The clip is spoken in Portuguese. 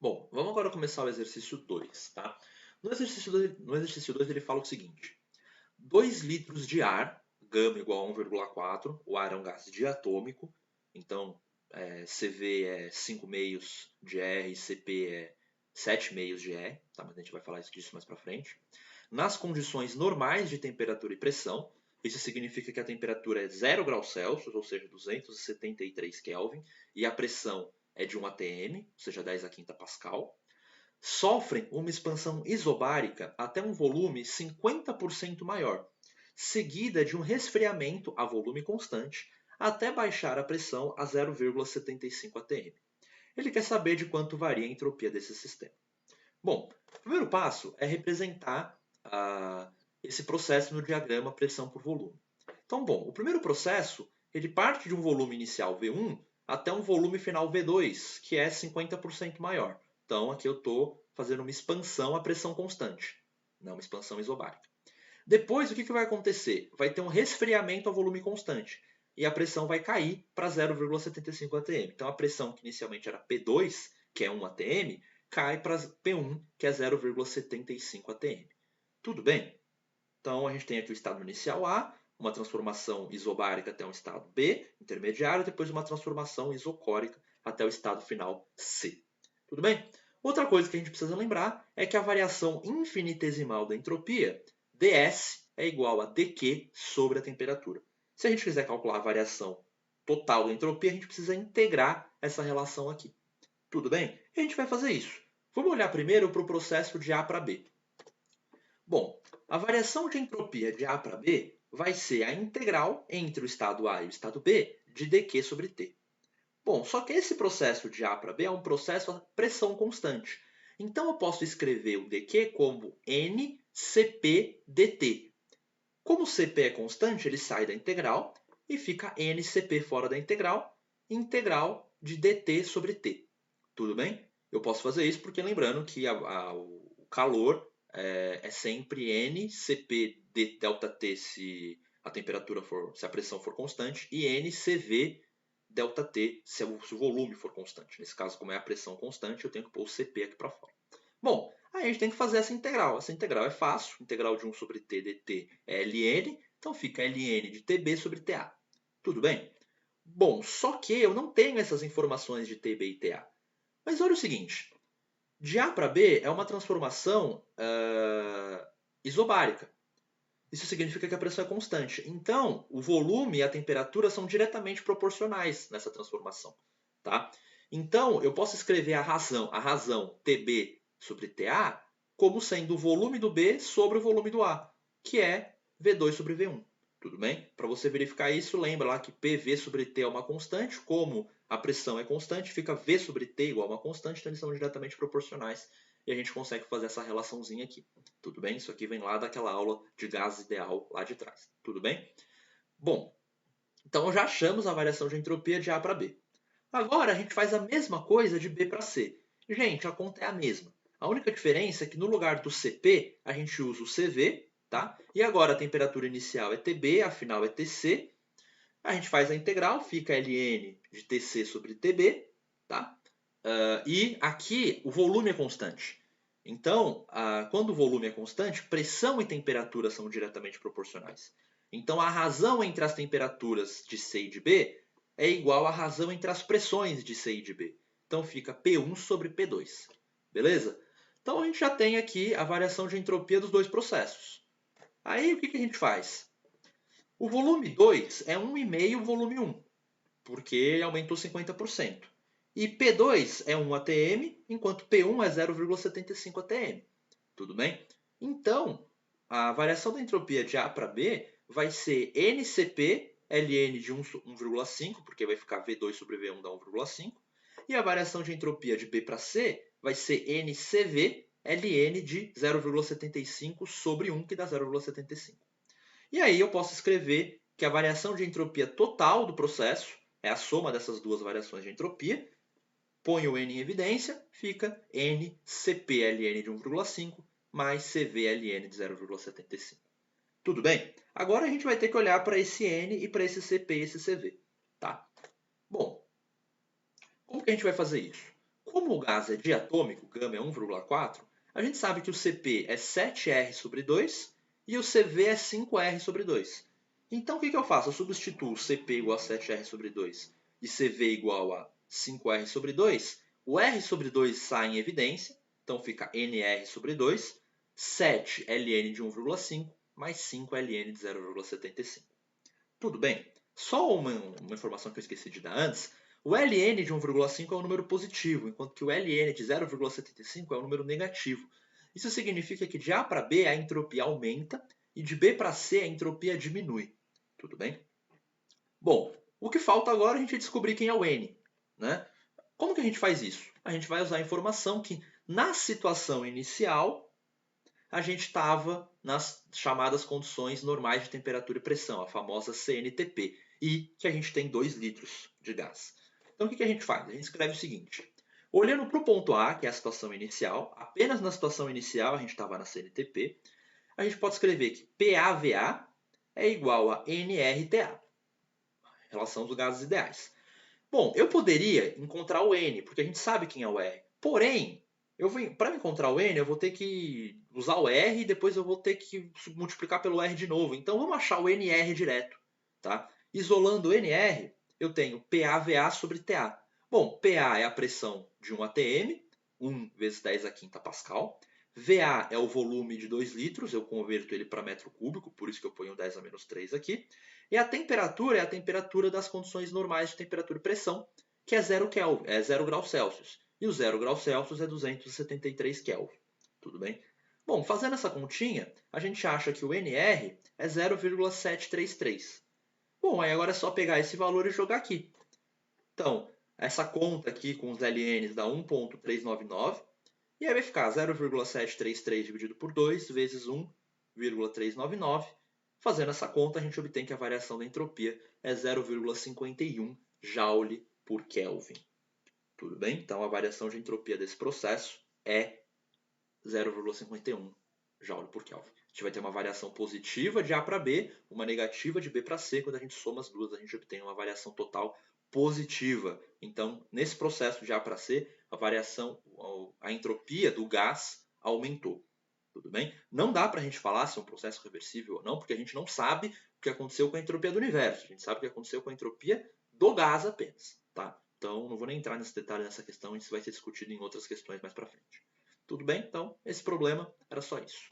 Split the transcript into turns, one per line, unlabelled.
Bom, vamos agora começar o exercício 2, tá? No exercício 2 ele fala o seguinte: 2 litros de ar, gama igual a 1,4, o ar é um gás diatômico, então CV é 5 meios de R e CP é 7 meios de R, tá? Mas a gente vai falar disso mais para frente. Nas condições normais de temperatura e pressão, isso significa que a temperatura é 0 graus Celsius, ou seja, 273 Kelvin, e a pressão é de 1 atm, ou seja, 10 a quinta Pascal, sofrem uma expansão isobárica até um volume 50% maior, seguida de um resfriamento a volume constante até baixar a pressão a 0,75 atm. Ele quer saber de quanto varia a entropia desse sistema. Bom, o primeiro passo é representar esse processo no diagrama pressão por volume. Então, bom, o primeiro processo ele parte de um volume inicial V1 até um volume final V2, que é 50% maior. Então, aqui eu estou fazendo uma expansão a pressão constante, não uma expansão isobárica. Depois, o que vai acontecer? Vai ter um resfriamento a volume constante e a pressão vai cair para 0,75 atm. Então, a pressão que inicialmente era P2, que é 1 atm, cai para P1, que é 0,75 atm. Tudo bem? Então, a gente tem aqui o estado inicial A, uma transformação isobárica até um estado B, intermediário, depois uma transformação isocórica até o estado final C. Tudo bem? Outra coisa que a gente precisa lembrar é que a variação infinitesimal da entropia, ds, é igual a dq sobre a temperatura. Se a gente quiser calcular a variação total da entropia, a gente precisa integrar essa relação aqui. Tudo bem? E a gente vai fazer isso. Vamos olhar primeiro para o processo de A para B. Bom, a variação de entropia de A para B vai ser a integral entre o estado A e o estado B de dq sobre T. Bom, só que esse processo de A para B é um processo a pressão constante. Então eu posso escrever o dq como nCp dt. Como o Cp é constante, ele sai da integral e fica nCp fora da integral de dt sobre T. Tudo bem? Eu posso fazer isso porque lembrando que o calor é sempre nCp de delta T se a temperatura for, se a pressão for constante, e nCv delta T se o volume for constante. Nesse caso, como é a pressão constante, eu tenho que pôr o Cp aqui para fora. Bom, aí a gente tem que fazer essa integral. Essa integral é fácil. Integral de 1 sobre t dt é ln, então fica ln de tb sobre ta. Tudo bem? Bom, só que eu não tenho essas informações de tb e ta. Mas olha o seguinte, de A para B é uma transformação isobárica. Isso significa que a pressão é constante. Então, o volume e a temperatura são diretamente proporcionais nessa transformação. Tá? Então, eu posso escrever a razão Tb sobre Ta como sendo o volume do B sobre o volume do A, que é V2 sobre V1. Tudo bem? Para você verificar isso, lembra lá que PV sobre T é uma constante, como a pressão é constante, fica V sobre T igual a uma constante, então eles são diretamente proporcionais e a gente consegue fazer essa relaçãozinha aqui. Tudo bem? Isso aqui vem lá daquela aula de gás ideal lá de trás. Tudo bem? Bom, então já achamos a variação de entropia de A para B. Agora a gente faz a mesma coisa de B para C. Gente, a conta é a mesma. A única diferença é que no lugar do Cp, a gente usa o Cv, tá? E agora a temperatura inicial é Tb, a final é Tc. A gente faz a integral, fica ln de Tc sobre Tb, tá? E aqui o volume é constante. Então, quando o volume é constante, pressão e temperatura são diretamente proporcionais. Então, a razão entre as temperaturas de C e de B é igual à razão entre as pressões de C e de B. Então, fica P1 sobre P2. Beleza? Então, a gente já tem aqui a variação de entropia dos dois processos. Aí, o que a gente faz? O volume 2 é 1,5 volume 1, porque ele aumentou 50%. E P2 é 1 atm, enquanto P1 é 0,75 atm. Tudo bem? Então, a variação da entropia de A para B vai ser NCP ln de 1,5, porque vai ficar V2 sobre V1 dá 1,5. E a variação de entropia de B para C vai ser NCV ln de 0,75 sobre 1, que dá 0,75. E aí eu posso escrever que a variação de entropia total do processo é a soma dessas duas variações de entropia. Ponho o N em evidência, fica NCPLN de 1,5 mais CVLN de 0,75. Tudo bem? Agora a gente vai ter que olhar para esse N e para esse CP e esse CV. Tá? Bom, como que a gente vai fazer isso? Como o gás é diatômico, γ é 1,4, a gente sabe que o Cp é 7R sobre 2 e o Cv é 5R sobre 2. Então o que eu faço? Eu substituo Cp igual a 7R sobre 2 e Cv igual a 5R sobre 2. O R sobre 2 sai em evidência, então fica NR sobre 2, 7 ln de 1,5 mais 5 ln de 0,75. Tudo bem? Só uma informação que eu esqueci de dar antes. O ln de 1,5 é um número positivo, enquanto que o ln de 0,75 é um número negativo. Isso significa que de A para B a entropia aumenta e de B para C a entropia diminui. Tudo bem? Bom, o que falta agora é a gente descobrir quem é o N. Né? Como que a gente faz isso? A gente vai usar a informação que na situação inicial a gente estava nas chamadas condições normais de temperatura e pressão, a famosa CNTP, e que a gente tem 2 litros de gás. Então o que a gente faz? A gente escreve o seguinte: olhando para o ponto A, que é a situação inicial, apenas na situação inicial a gente estava na CNTP, a gente pode escrever que PAVA é igual a NRTA, relação dos gases ideais. Bom, eu poderia encontrar o N, porque a gente sabe quem é o R. Porém, para encontrar o N, eu vou ter que usar o R e depois eu vou ter que multiplicar pelo R de novo. Então vamos achar o NR direto. Tá? Isolando o NR, eu tenho PAVA sobre TA. Bom, PA é a pressão de um ATM, 1 vezes 10 a quinta Pascal. VA é o volume de 2 litros, eu converto ele para metro cúbico, por isso que eu ponho 10 a menos 3 aqui. E a temperatura é a temperatura das condições normais de temperatura e pressão, que é 0 Kelvin, é 0 graus Celsius. E o 0 graus Celsius é 273 Kelvin. Tudo bem? Bom, fazendo essa continha, a gente acha que o NR é 0,733. Bom, aí agora é só pegar esse valor e jogar aqui. Então, essa conta aqui com os LNs dá 1,399. E aí vai ficar 0,733 dividido por 2 vezes 1,399. Fazendo essa conta, a gente obtém que a variação da entropia é 0,51 Joule por Kelvin. Tudo bem? Então, a variação de entropia desse processo é 0,51 Joule por Kelvin. A gente vai ter uma variação positiva de A para B, uma negativa de B para C. Quando a gente soma as duas, a gente obtém uma variação total positiva. Então, nesse processo de A para C, a variação, a entropia do gás aumentou. Tudo bem? Não dá para a gente falar se é um processo reversível ou não, porque a gente não sabe o que aconteceu com a entropia do universo. A gente sabe o que aconteceu com a entropia do gás apenas. Tá? Então, não vou nem entrar nesse detalhe nessa questão, isso vai ser discutido em outras questões mais para frente. Tudo bem? Então, esse problema era só isso.